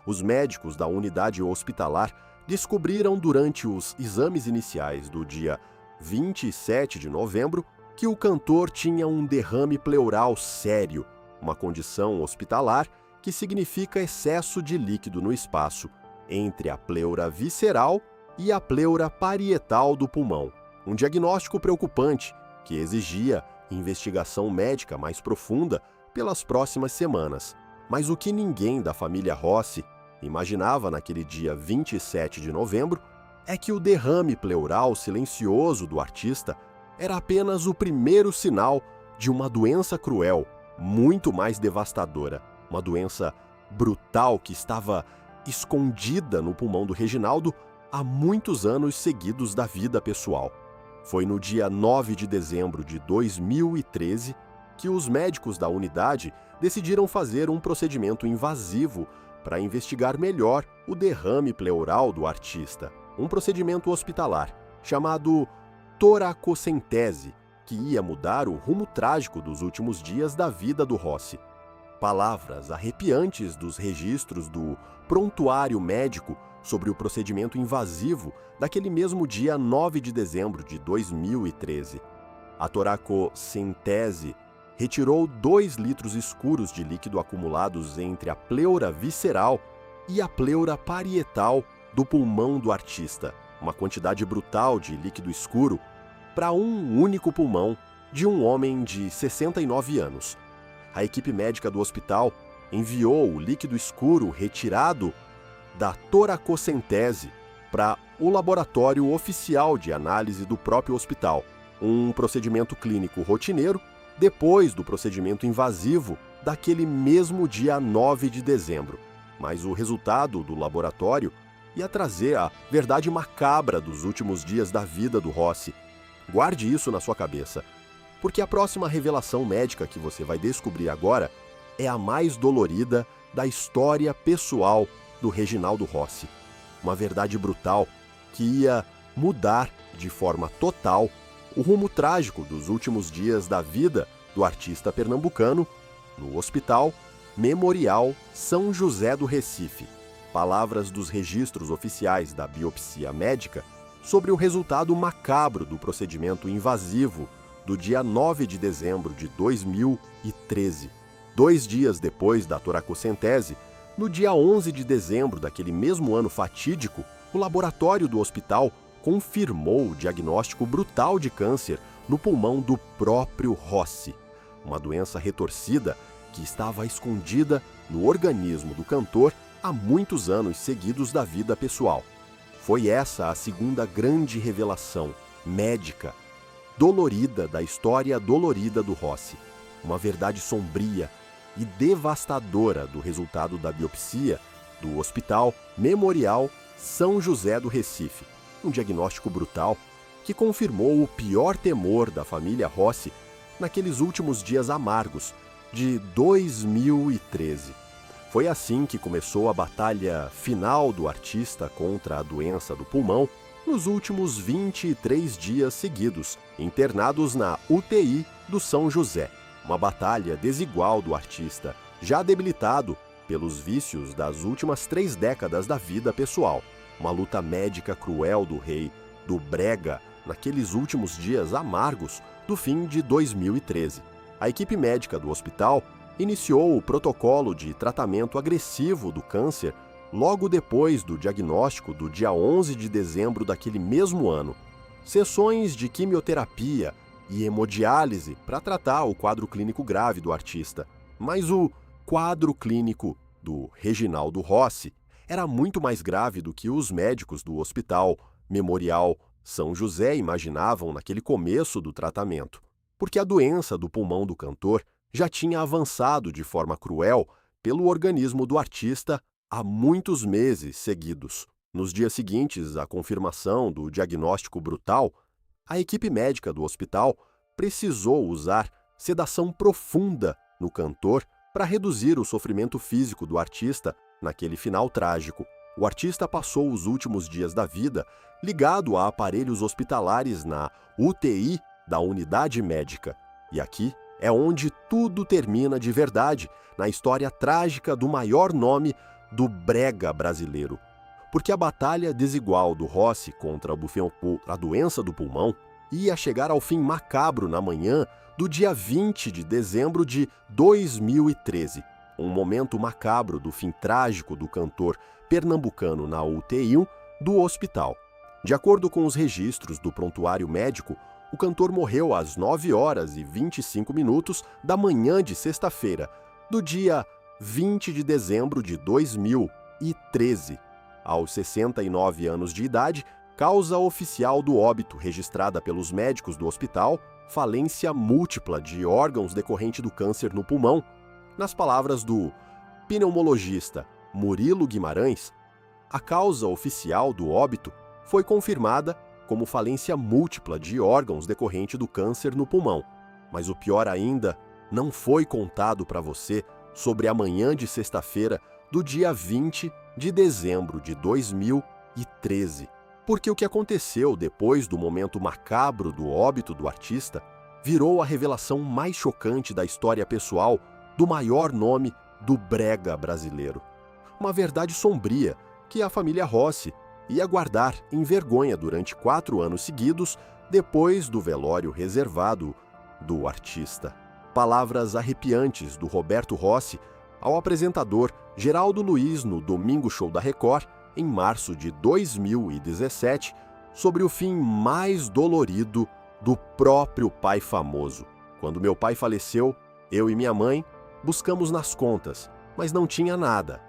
Os médicos da unidade hospitalar descobriram durante os exames iniciais do dia 27 de novembro que o cantor tinha um derrame pleural sério, uma condição hospitalar que significa excesso de líquido no espaço entre a pleura visceral e a pleura parietal do pulmão. Um diagnóstico preocupante que exigia investigação médica mais profunda pelas próximas semanas. Mas o que ninguém da família Rossi imaginava naquele dia 27 de novembro é que o derrame pleural silencioso do artista era apenas o primeiro sinal de uma doença cruel, muito mais devastadora. Uma doença brutal que estava escondida no pulmão do Reginaldo há muitos anos seguidos da vida pessoal. Foi no dia 9 de dezembro de 2013 que os médicos da unidade decidiram fazer um procedimento invasivo para investigar melhor o derrame pleural do artista. Um procedimento hospitalar chamado toracocentese, que ia mudar o rumo trágico dos últimos dias da vida do Rossi. Palavras arrepiantes dos registros do prontuário médico sobre o procedimento invasivo daquele mesmo dia 9 de dezembro de 2013. A toracocentese retirou 2 litros escuros de líquido acumulados entre a pleura visceral e a pleura parietal do pulmão do artista, uma quantidade brutal de líquido escuro para um único pulmão de um homem de 69 anos. A equipe médica do hospital enviou o líquido escuro retirado da toracocentese para o laboratório oficial de análise do próprio hospital, um procedimento clínico rotineiro depois do procedimento invasivo daquele mesmo dia 9 de dezembro. Mas o resultado do laboratório ia trazer a verdade macabra dos últimos dias da vida do Rossi. Guarde isso na sua cabeça, porque a próxima revelação médica que você vai descobrir agora é a mais dolorida da história pessoal do Reginaldo Rossi. Uma verdade brutal que ia mudar de forma total o rumo trágico dos últimos dias da vida do artista pernambucano no Hospital Memorial São José do Recife. Palavras dos registros oficiais da biopsia médica sobre o resultado macabro do procedimento invasivo do dia 9 de dezembro de 2013. 2 dias depois da toracocentese, no dia 11 de dezembro daquele mesmo ano fatídico, o laboratório do hospital confirmou o diagnóstico brutal de câncer no pulmão do próprio Rossi, uma doença retorcida que estava escondida no organismo do cantor há muitos anos seguidos da vida pessoal. Foi essa a segunda grande revelação médica dolorida da história dolorida do Rossi, uma verdade sombria e devastadora do resultado da biopsia do Hospital Memorial São José do Recife, um diagnóstico brutal que confirmou o pior temor da família Rossi naqueles últimos dias amargos de 2013. Foi assim que começou a batalha final do artista contra a doença do pulmão nos últimos 23 dias seguidos, internados na UTI do São José. Uma batalha desigual do artista, já debilitado pelos vícios das últimas 3 décadas da vida pessoal. Uma luta médica cruel do rei, do brega, naqueles últimos dias amargos do fim de 2013. A equipe médica do hospital iniciou o protocolo de tratamento agressivo do câncer logo depois do diagnóstico do dia 11 de dezembro daquele mesmo ano. Sessões de quimioterapia e hemodiálise para tratar o quadro clínico grave do artista. Mas o quadro clínico do Reginaldo Rossi era muito mais grave do que os médicos do Hospital Memorial São José imaginavam naquele começo do tratamento, porque a doença do pulmão do cantor já tinha avançado de forma cruel pelo organismo do artista há muitos meses seguidos. Nos dias seguintes à confirmação do diagnóstico brutal, a equipe médica do hospital precisou usar sedação profunda no cantor para reduzir o sofrimento físico do artista naquele final trágico. O artista passou os últimos dias da vida ligado a aparelhos hospitalares na UTI da unidade médica. E aqui é onde tudo termina de verdade na história trágica do maior nome do brega brasileiro. Porque a batalha desigual do Rossi contra a doença do pulmão ia chegar ao fim macabro na manhã do dia 20 de dezembro de 2013, um momento macabro do fim trágico do cantor pernambucano na UTI do hospital. De acordo com os registros do prontuário médico, o cantor morreu às 9 horas e 25 minutos da manhã de sexta-feira, do dia 20 de dezembro de 2013. Aos 69 anos de idade, causa oficial do óbito registrada pelos médicos do hospital, falência múltipla de órgãos decorrente do câncer no pulmão. Nas palavras do pneumologista Murilo Guimarães, a causa oficial do óbito foi confirmada como falência múltipla de órgãos decorrente do câncer no pulmão. Mas o pior ainda, não foi contado para você sobre a manhã de sexta-feira do dia 20 de dezembro de 2013. Porque o que aconteceu depois do momento macabro do óbito do artista virou a revelação mais chocante da história pessoal do maior nome do brega brasileiro. Uma verdade sombria que a família Rossi ia guardar em vergonha durante 4 anos seguidos depois do velório reservado do artista. Palavras arrepiantes do Roberto Rossi ao apresentador Geraldo Luiz no Domingo Show da Record, em março de 2017, sobre o fim mais dolorido do próprio pai famoso. Quando meu pai faleceu, eu e minha mãe buscamos nas contas, mas não tinha nada.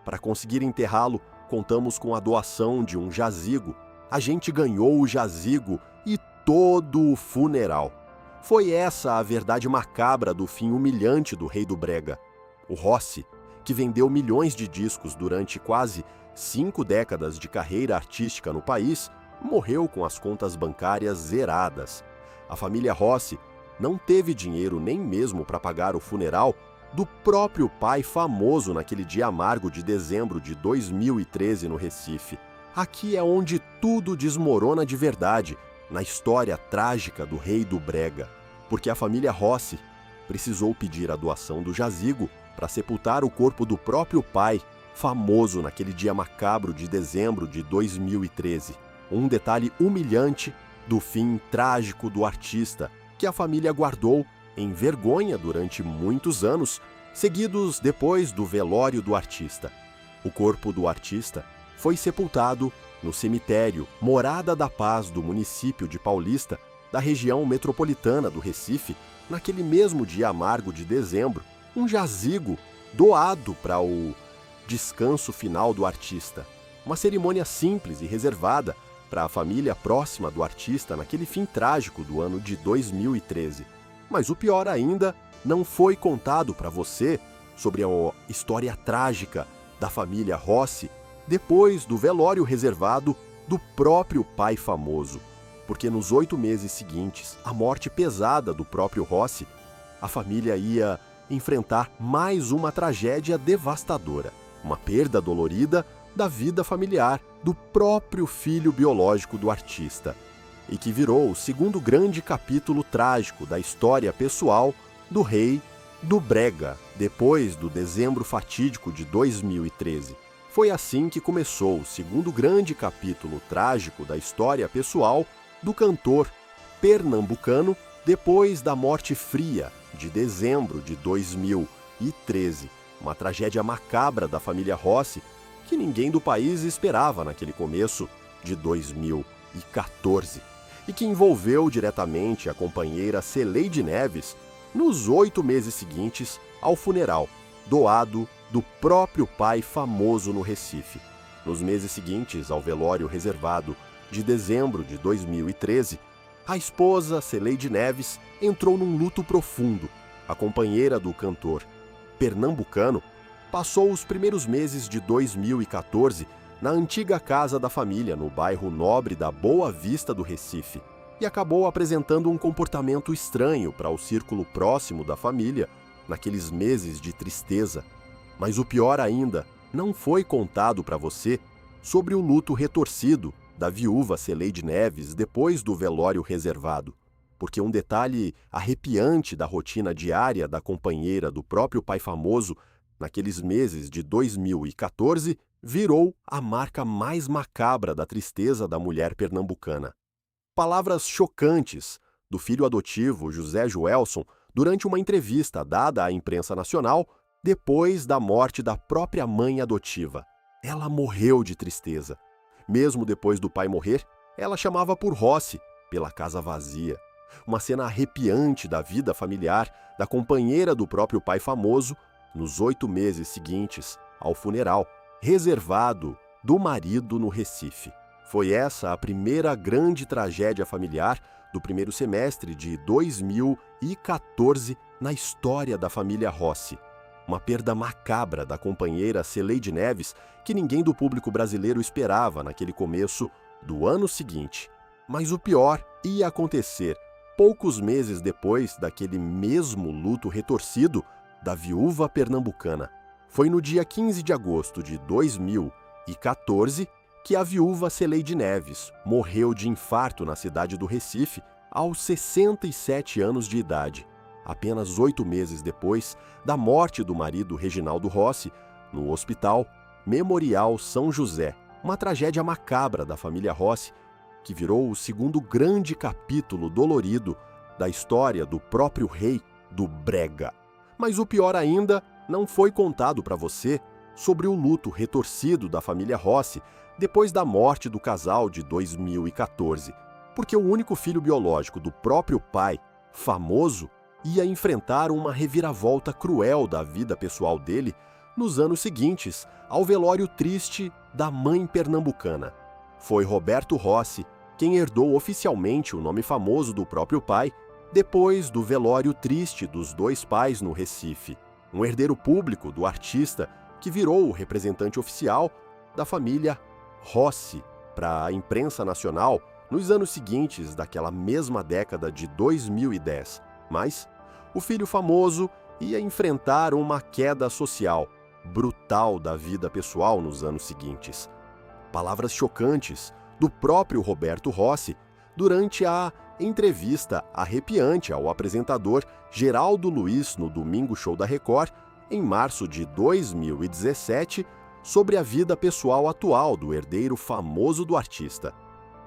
Para conseguir enterrá-lo, contamos com a doação de um jazigo. A gente ganhou o jazigo e todo o funeral. Foi essa a verdade macabra do fim humilhante do rei do brega. O Rossi, que vendeu milhões de discos durante quase 5 décadas de carreira artística no país, morreu com as contas bancárias zeradas. A família Rossi não teve dinheiro nem mesmo para pagar o funeral do próprio pai famoso naquele dia amargo de dezembro de 2013 no Recife. Aqui é onde tudo desmorona de verdade, na história trágica do rei do brega, porque a família Rossi precisou pedir a doação do jazigo para sepultar o corpo do próprio pai famoso naquele dia macabro de dezembro de 2013. Um detalhe humilhante do fim trágico do artista, que a família guardou em vergonha durante muitos anos, seguidos depois do velório do artista. O corpo do artista foi sepultado no cemitério Morada da Paz do município de Paulista, da região metropolitana do Recife, naquele mesmo dia amargo de dezembro, um jazigo doado para o descanso final do artista. Uma cerimônia simples e reservada para a família próxima do artista naquele fim trágico do ano de 2013. Mas o pior ainda, não foi contado para você sobre a história trágica da família Rossi depois do velório reservado do próprio pai famoso. Porque nos 8 meses seguintes à morte pesada do próprio Rossi, a família ia enfrentar mais uma tragédia devastadora, uma perda dolorida da vida familiar do próprio filho biológico do artista, e que virou o segundo grande capítulo trágico da história pessoal do rei do brega, depois do dezembro fatídico de 2013. Foi assim que começou o segundo grande capítulo trágico da história pessoal do cantor pernambucano depois da morte fria de dezembro de 2013, uma tragédia macabra da família Rossi que ninguém do país esperava naquele começo de 2014 e que envolveu diretamente a companheira Celeide Neves nos 8 meses seguintes ao funeral, doado do próprio pai famoso no Recife. Nos meses seguintes ao velório reservado de dezembro de 2013, a esposa Celeide Neves entrou num luto profundo. A companheira do cantor pernambucano passou os primeiros meses de 2014 na antiga casa da família, no bairro nobre da Boa Vista do Recife, e acabou apresentando um comportamento estranho para o círculo próximo da família naqueles meses de tristeza. Mas o pior ainda, não foi contado para você sobre o luto retorcido da viúva Celeide Neves depois do velório reservado, porque um detalhe arrepiante da rotina diária da companheira do próprio pai famoso naqueles meses de 2014 virou a marca mais macabra da tristeza da mulher pernambucana. Palavras chocantes do filho adotivo José Joelson durante uma entrevista dada à imprensa nacional depois da morte da própria mãe adotiva. Ela morreu de tristeza. Mesmo depois do pai morrer, ela chamava por Rossi, pela casa vazia. Uma cena arrepiante da vida familiar da companheira do próprio pai famoso nos 8 meses seguintes ao funeral, reservado do marido no Recife. Foi essa a primeira grande tragédia familiar do primeiro semestre de 2014 na história da família Rossi. Uma perda macabra da companheira Celeide Neves que ninguém do público brasileiro esperava naquele começo do ano seguinte. Mas o pior ia acontecer poucos meses depois daquele mesmo luto retorcido da viúva pernambucana. Foi no dia 15 de agosto de 2014 que a viúva Celeide Neves morreu de infarto na cidade do Recife aos 67 anos de idade, apenas 8 meses depois da morte do marido Reginaldo Rossi no Hospital Memorial São José. Uma tragédia macabra da família Rossi que virou o segundo grande capítulo dolorido da história do próprio rei do brega. Mas o pior ainda não foi contado para você sobre o luto retorcido da família Rossi depois da morte do casal de 2014, porque o único filho biológico do próprio pai, famoso, ia enfrentar uma reviravolta cruel da vida pessoal dele nos anos seguintes ao velório triste da mãe pernambucana. Foi Roberto Rossi quem herdou oficialmente o nome famoso do próprio pai depois do velório triste dos dois pais no Recife. Um herdeiro público do artista que virou o representante oficial da família Rossi para a imprensa nacional nos anos seguintes daquela mesma década de 2010. Mas o filho famoso ia enfrentar uma queda social brutal da vida pessoal nos anos seguintes. Palavras chocantes do próprio Roberto Rossi durante a entrevista arrepiante ao apresentador Geraldo Luiz no Domingo Show da Record, em março de 2017, sobre a vida pessoal atual do herdeiro famoso do artista.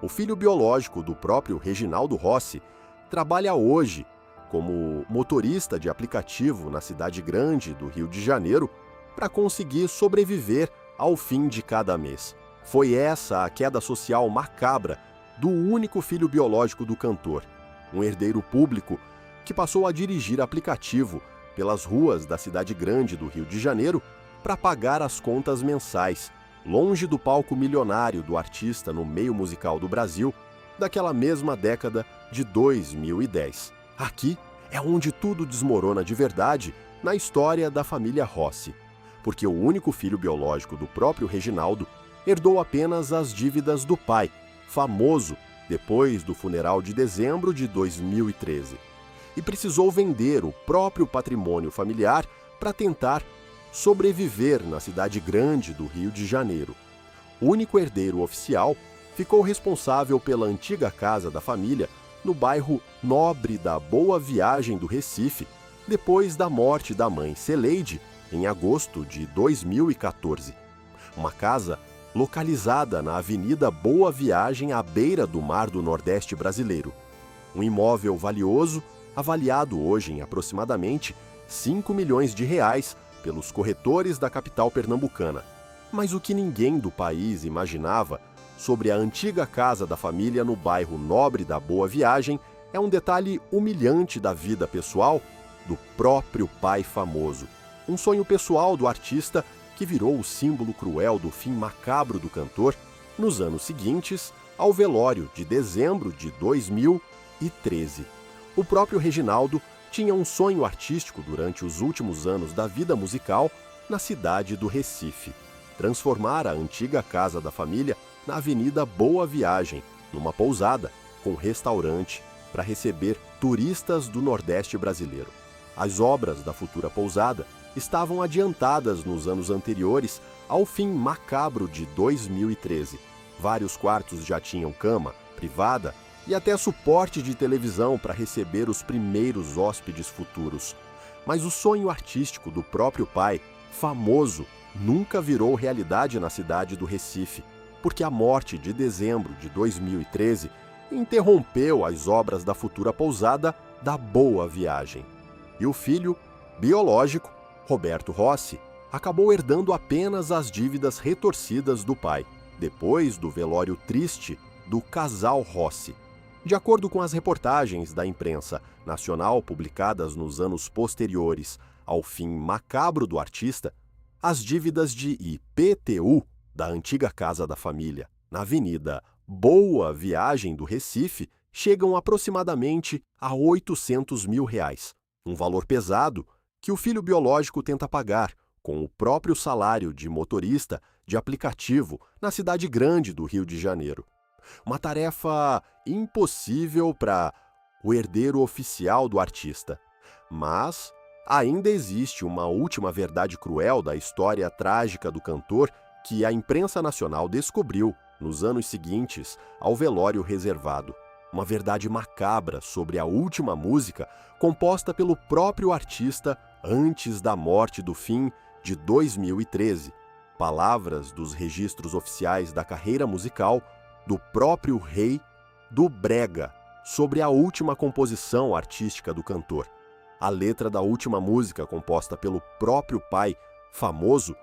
O filho biológico do próprio Reginaldo Rossi trabalha hoje como motorista de aplicativo na cidade grande do Rio de Janeiro para conseguir sobreviver ao fim de cada mês. Foi essa a queda social macabra do único filho biológico do cantor, um herdeiro público que passou a dirigir aplicativo pelas ruas da cidade grande do Rio de Janeiro para pagar as contas mensais, longe do palco milionário do artista no meio musical do Brasil, daquela mesma década de 2010. Aqui é onde tudo desmorona de verdade na história da família Rossi, porque o único filho biológico do próprio Reginaldo herdou apenas as dívidas do pai, famoso depois do funeral de dezembro de 2013, e precisou vender o próprio patrimônio familiar para tentar sobreviver na cidade grande do Rio de Janeiro. O único herdeiro oficial ficou responsável pela antiga casa da família no bairro Nobre da Boa Viagem do Recife, depois da morte da mãe Celeide em agosto de 2014. Uma casa localizada na Avenida Boa Viagem, à beira do Mar do Nordeste brasileiro. Um imóvel valioso, avaliado hoje em aproximadamente R$5 milhões pelos corretores da capital pernambucana. Mas o que ninguém do país imaginava sobre a antiga casa da família no bairro Nobre da Boa Viagem é um detalhe humilhante da vida pessoal do próprio pai famoso. Um sonho pessoal do artista que virou o símbolo cruel do fim macabro do cantor nos anos seguintes ao velório de dezembro de 2013. O próprio Reginaldo tinha um sonho artístico durante os últimos anos da vida musical na cidade do Recife: transformar a antiga casa da família na Avenida Boa Viagem, numa pousada com restaurante para receber turistas do Nordeste brasileiro. As obras da futura pousada estavam adiantadas nos anos anteriores ao fim macabro de 2013. Vários quartos já tinham cama privada e até suporte de televisão para receber os primeiros hóspedes futuros. Mas o sonho artístico do próprio pai, famoso, nunca virou realidade na cidade do Recife, porque a morte de dezembro de 2013 interrompeu as obras da futura pousada da Boa Viagem. E o filho, biológico, Roberto Rossi, acabou herdando apenas as dívidas retorcidas do pai, depois do velório triste do casal Rossi. De acordo com as reportagens da imprensa nacional publicadas nos anos posteriores ao fim macabro do artista, as dívidas de IPTU da antiga casa da família, na Avenida Boa Viagem do Recife, chegam aproximadamente a R$ 800 mil, um valor pesado que o filho biológico tenta pagar com o próprio salário de motorista de aplicativo na cidade grande do Rio de Janeiro. Uma tarefa impossível para o herdeiro oficial do artista. Mas ainda existe uma última verdade cruel da história trágica do cantor que a imprensa nacional descobriu nos anos seguintes ao velório reservado. Uma verdade macabra sobre a última música composta pelo próprio artista antes da morte do fim de 2013. Palavras dos registros oficiais da carreira musical do próprio rei do brega sobre a última composição artística do cantor. A letra da última música, composta pelo próprio pai, famoso,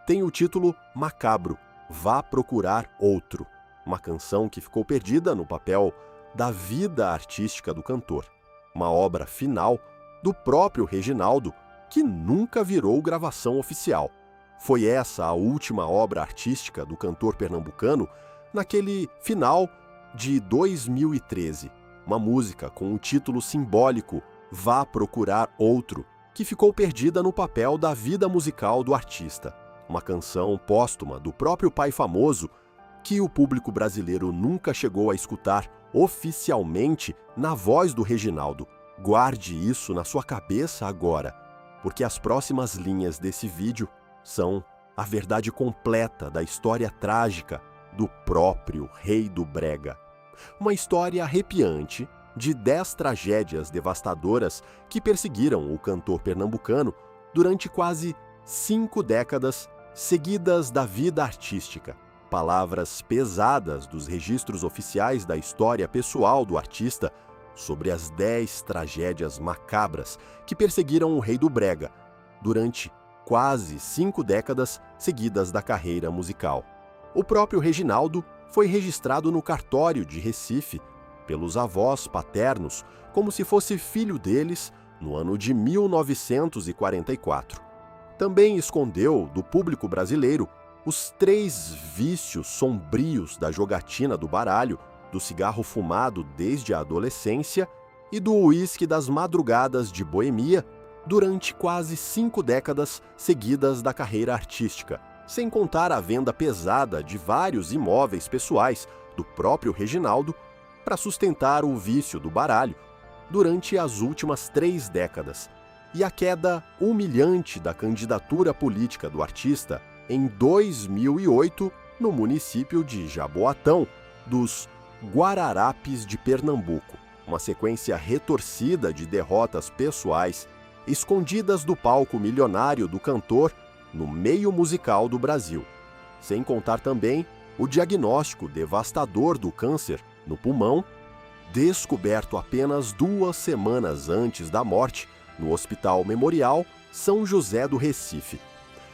tem o título macabro, Vá Procurar Outro, uma canção que ficou perdida no papel da vida artística do cantor, uma obra final do próprio Reginaldo, que nunca virou gravação oficial. Foi essa a última obra artística do cantor pernambucano naquele final de 2013, uma música com o título simbólico Vá Procurar Outro, que ficou perdida no papel da vida musical do artista. Uma canção póstuma do próprio pai famoso que o público brasileiro nunca chegou a escutar oficialmente na voz do Reginaldo. Guarde isso na sua cabeça agora, porque as próximas linhas desse vídeo são a verdade completa da história trágica do próprio rei do brega. Uma história arrepiante de 10 tragédias devastadoras que perseguiram o cantor pernambucano durante quase 5 décadas seguidas da vida artística. Palavras pesadas dos registros oficiais da história pessoal do artista sobre as 10 tragédias macabras que perseguiram o rei do brega durante quase 5 décadas seguidas da carreira musical. O próprio Reginaldo foi registrado no cartório de Recife pelos avós paternos como se fosse filho deles no ano de 1944. Também escondeu do público brasileiro os 3 vícios sombrios da jogatina do baralho, do cigarro fumado desde a adolescência e do uísque das madrugadas de boemia durante quase 5 décadas seguidas da carreira artística, sem contar a venda pesada de vários imóveis pessoais do próprio Reginaldo para sustentar o vício do baralho durante as últimas 3 décadas, e a queda humilhante da candidatura política do artista em 2008 no município de Jaboatão, dos Guararapes de Pernambuco, uma sequência retorcida de derrotas pessoais escondidas do palco milionário do cantor no meio musical do Brasil, sem contar também o diagnóstico devastador do câncer no pulmão, descoberto apenas 2 semanas antes da morte no Hospital Memorial São José do Recife,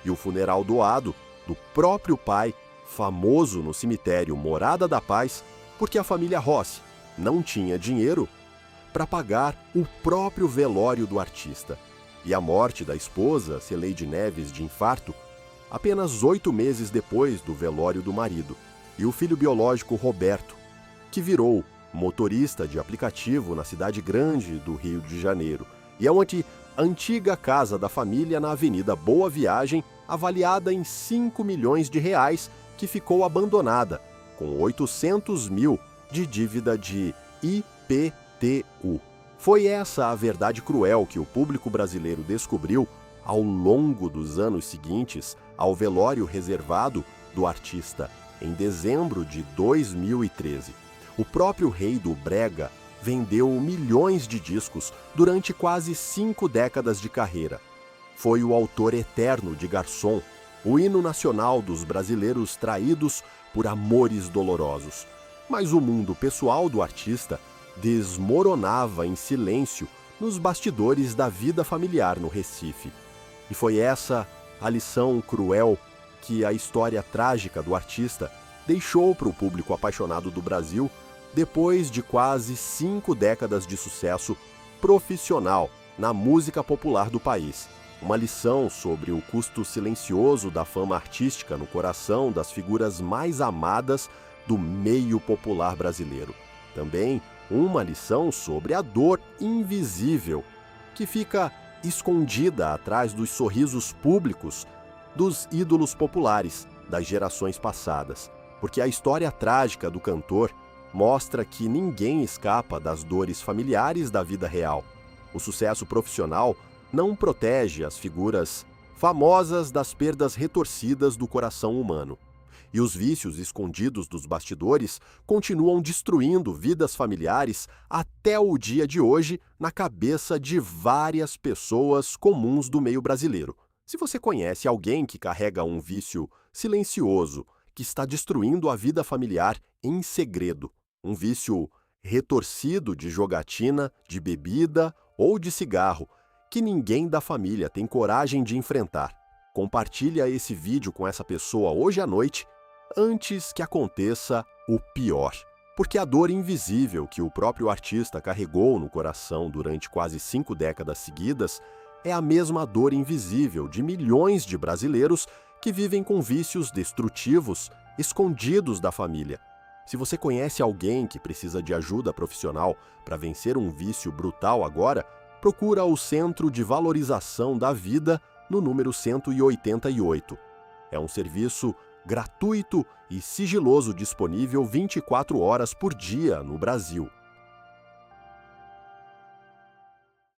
e o funeral doado do próprio pai, famoso no cemitério Morada da Paz, porque a família Rossi não tinha dinheiro para pagar o próprio velório do artista, e a morte da esposa, Celeide Neves, de infarto, apenas 8 meses depois do velório do marido, e o filho biológico Roberto, que virou motorista de aplicativo na cidade grande do Rio de Janeiro, e é onde a antiga casa da família na Avenida Boa Viagem, avaliada em R$ 5 milhões, que ficou abandonada, com 800 mil de dívida de IPTU. Foi essa a verdade cruel que o público brasileiro descobriu ao longo dos anos seguintes ao velório reservado do artista, em dezembro de 2013. O próprio rei do brega vendeu milhões de discos durante quase 5 décadas de carreira. Foi o autor eterno de Garçom, o hino nacional dos brasileiros traídos por amores dolorosos. Mas o mundo pessoal do artista desmoronava em silêncio nos bastidores da vida familiar no Recife. E foi essa a lição cruel que a história trágica do artista deixou para o público apaixonado do Brasil depois de quase 5 décadas de sucesso profissional na música popular do país. Uma lição sobre o custo silencioso da fama artística no coração das figuras mais amadas do meio popular brasileiro. Também uma lição sobre a dor invisível que fica escondida atrás dos sorrisos públicos dos ídolos populares das gerações passadas. Porque a história trágica do cantor mostra que ninguém escapa das dores familiares da vida real. O sucesso profissional não protege as figuras famosas das perdas retorcidas do coração humano. E os vícios escondidos dos bastidores continuam destruindo vidas familiares até o dia de hoje na cabeça de várias pessoas comuns do meio brasileiro. Se você conhece alguém que carrega um vício silencioso, que está destruindo a vida familiar em segredo, um vício retorcido de jogatina, de bebida ou de cigarro, que ninguém da família tem coragem de enfrentar, compartilha esse vídeo com essa pessoa hoje à noite, antes que aconteça o pior. Porque a dor invisível que o próprio artista carregou no coração durante quase 5 décadas seguidas é a mesma dor invisível de milhões de brasileiros que vivem com vícios destrutivos escondidos da família. Se você conhece alguém que precisa de ajuda profissional para vencer um vício brutal agora, procura o Centro de Valorização da Vida no número 188. É um serviço gratuito e sigiloso disponível 24 horas por dia no Brasil.